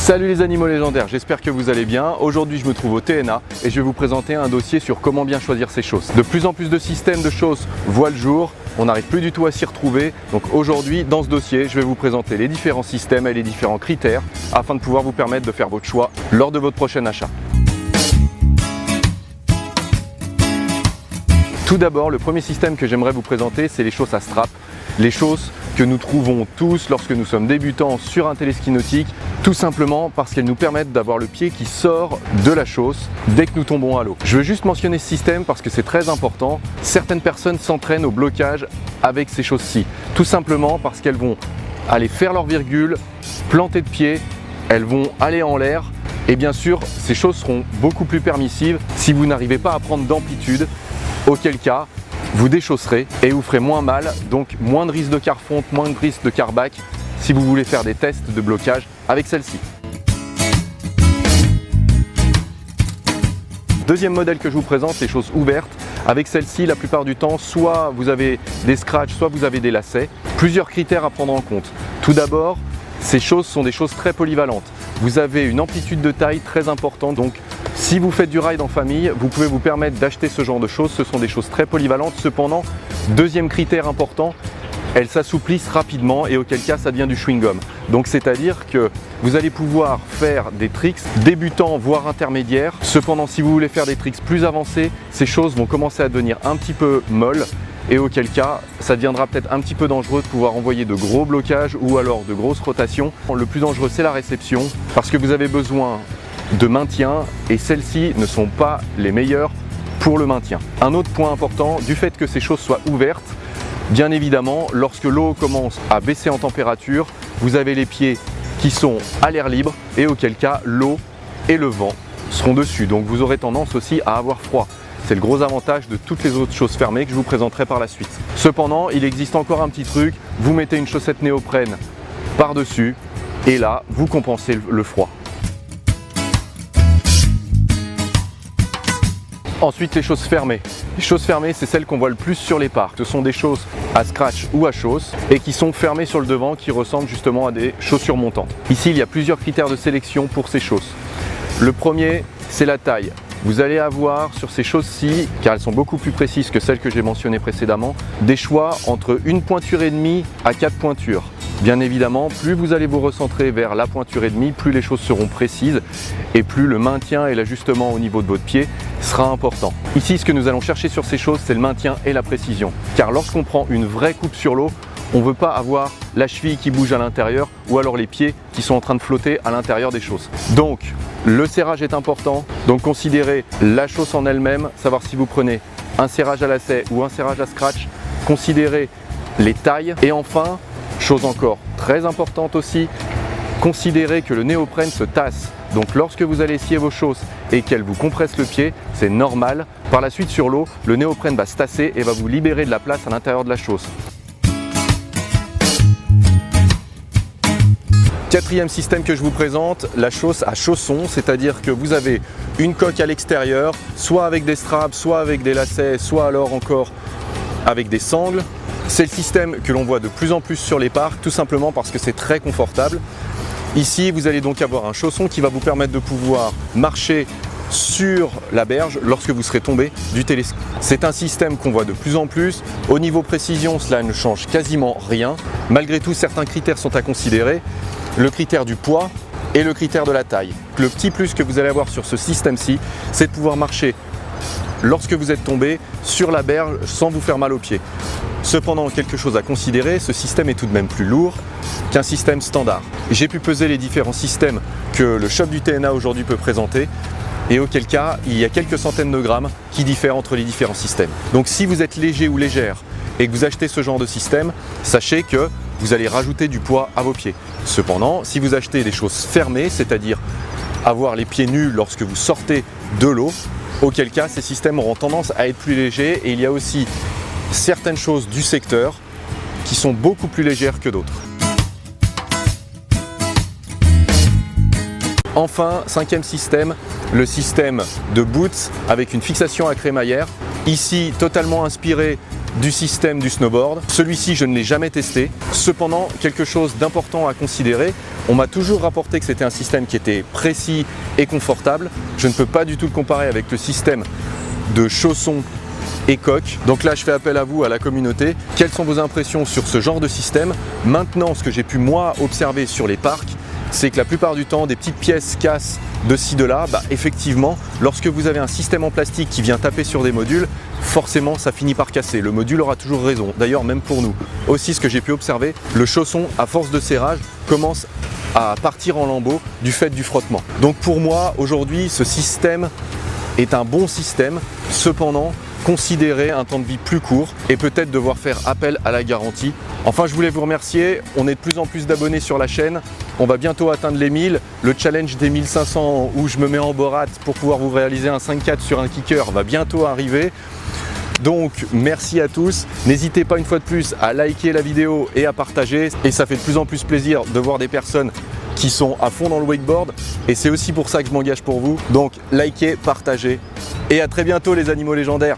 Salut les animaux légendaires, j'espère que vous allez bien. Aujourd'hui je me trouve au TNA et je vais vous présenter un dossier sur comment bien choisir ses chausses. De plus en plus de systèmes de chausses voient le jour, on n'arrive plus du tout à s'y retrouver. Donc aujourd'hui dans ce dossier je vais vous présenter les différents systèmes et les différents critères afin de pouvoir vous permettre de faire votre choix lors de votre prochain achat. Tout d'abord, le premier système que j'aimerais vous présenter, c'est les chausses à strap. Les chausses que nous trouvons tous lorsque nous sommes débutants sur un téléski nautique, tout simplement parce qu'elles nous permettent d'avoir le pied qui sort de la chausse dès que nous tombons à l'eau. Je veux juste mentionner ce système parce que c'est très important. Certaines personnes s'entraînent au blocage avec ces chausses-ci, tout simplement parce qu'elles vont aller faire leur virgule, planter de pied, elles vont aller en l'air et bien sûr, ces chausses seront beaucoup plus permissives si vous n'arrivez pas à prendre d'amplitude, auquel cas, vous déchausserez et vous ferez moins mal, donc moins de risque de carfonte, moins de risque de carbac si vous voulez faire des tests de blocage avec celle-ci. Deuxième modèle que je vous présente, les chausses ouvertes. Avec celle-ci, la plupart du temps, soit vous avez des scratchs, soit vous avez des lacets. Plusieurs critères à prendre en compte. Tout d'abord, ces chausses sont des chausses très polyvalentes. Vous avez une amplitude de taille très importante, donc si vous faites du ride en famille, vous pouvez vous permettre d'acheter ce genre de choses. Ce sont des choses très polyvalentes. Cependant, deuxième critère important, elles s'assouplissent rapidement et auquel cas ça devient du chewing-gum. Donc c'est-à-dire que vous allez pouvoir faire des tricks débutants voire intermédiaires. Cependant, si vous voulez faire des tricks plus avancés, ces choses vont commencer à devenir un petit peu molles et auquel cas ça deviendra peut-être un petit peu dangereux de pouvoir envoyer de gros blocages ou alors de grosses rotations. Le plus dangereux, c'est la réception parce que vous avez besoin de maintien et celles-ci ne sont pas les meilleures pour le maintien. Un autre point important, du fait que ces chausses soient ouvertes, bien évidemment, lorsque l'eau commence à baisser en température, vous avez les pieds qui sont à l'air libre et auquel cas l'eau et le vent seront dessus. Donc vous aurez tendance aussi à avoir froid. C'est le gros avantage de toutes les autres choses fermées que je vous présenterai par la suite. Cependant, il existe encore un petit truc, vous mettez une chaussette néoprène par-dessus et là, vous compensez le froid. Ensuite, les chausses fermées. Les chausses fermées, c'est celles qu'on voit le plus sur les parcs. Ce sont des chausses à scratch ou à chausse et qui sont fermées sur le devant, qui ressemblent justement à des chaussures montantes. Ici, il y a plusieurs critères de sélection pour ces chausses. Le premier, c'est la taille. Vous allez avoir sur ces chausses-ci, car elles sont beaucoup plus précises que celles que j'ai mentionnées précédemment, des choix entre une pointure et demie à 4 pointures. Bien évidemment, plus vous allez vous recentrer vers la pointure et demie, plus les choses seront précises et plus le maintien et l'ajustement au niveau de votre pied sera important. Ici, ce que nous allons chercher sur ces choses, c'est le maintien et la précision. Car lorsqu'on prend une vraie coupe sur l'eau, on ne veut pas avoir la cheville qui bouge à l'intérieur ou alors les pieds qui sont en train de flotter à l'intérieur des chausses. Donc, le serrage est important. Donc, considérez la chausse en elle-même, savoir si vous prenez un serrage à lacet ou un serrage à scratch. Considérez les tailles et enfin, chose encore très importante aussi, considérez que le néoprène se tasse. Donc lorsque vous allez scier vos chausses et qu'elle vous compresse le pied, c'est normal. Par la suite sur l'eau, le néoprène va se tasser et va vous libérer de la place à l'intérieur de la chausse. Quatrième système que je vous présente, la chausse à chaussons, c'est-à-dire que vous avez une coque à l'extérieur, soit avec des straps, soit avec des lacets, soit alors encore avec des sangles. C'est le système que l'on voit de plus en plus sur les parcs, tout simplement parce que c'est très confortable. Ici, vous allez donc avoir un chausson qui va vous permettre de pouvoir marcher sur la berge lorsque vous serez tombé du téléski. C'est un système qu'on voit de plus en plus. Au niveau précision, cela ne change quasiment rien. Malgré tout, certains critères sont à considérer. Le critère du poids et le critère de la taille. Le petit plus que vous allez avoir sur ce système-ci, c'est de pouvoir marcher lorsque vous êtes tombé sur la berge sans vous faire mal aux pieds. Cependant, quelque chose à considérer, ce système est tout de même plus lourd qu'un système standard. J'ai pu peser les différents systèmes que le shop du TNA aujourd'hui peut présenter et auquel cas, il y a quelques centaines de grammes qui diffèrent entre les différents systèmes. Donc si vous êtes léger ou légère et que vous achetez ce genre de système, sachez que vous allez rajouter du poids à vos pieds. Cependant, si vous achetez des choses fermées, c'est-à-dire avoir les pieds nus lorsque vous sortez de l'eau, auquel cas ces systèmes auront tendance à être plus légers et il y a aussi certaines choses du secteur qui sont beaucoup plus légères que d'autres. Enfin, cinquième système, le système de boots avec une fixation à crémaillère. Ici, totalement inspiré du système du snowboard. Celui-ci, je ne l'ai jamais testé. Cependant, quelque chose d'important à considérer, On m'a toujours rapporté que c'était un système qui était précis et confortable. Je ne peux pas du tout le comparer avec le système de chaussons et coques. Donc là, je fais appel à vous, à la communauté. Quelles sont vos impressions sur ce genre de système? Maintenant, ce que j'ai pu moi observer sur les parcs, c'est que la plupart du temps, des petites pièces cassent de ci, de là. Effectivement, lorsque vous avez un système en plastique qui vient taper sur des modules, forcément, ça finit par casser. Le module aura toujours raison. D'ailleurs, même pour nous. Aussi, ce que j'ai pu observer, le chausson, à force de serrage, commence à partir en lambeaux du fait du frottement. Donc pour moi, aujourd'hui, ce système est un bon système. Cependant, considérez un temps de vie plus court et peut-être devoir faire appel à la garantie. Enfin, je voulais vous remercier. On est de plus en plus d'abonnés sur la chaîne. On va bientôt atteindre les 1000. Le challenge des 1500 où je me mets en borat pour pouvoir vous réaliser un 5-4 sur un kicker va bientôt arriver. Donc merci à tous, n'hésitez pas une fois de plus à liker la vidéo et à partager, et ça fait de plus en plus plaisir de voir des personnes qui sont à fond dans le wakeboard, et c'est aussi pour ça que je m'engage pour vous. Donc likez, partagez et à très bientôt les animaux légendaires.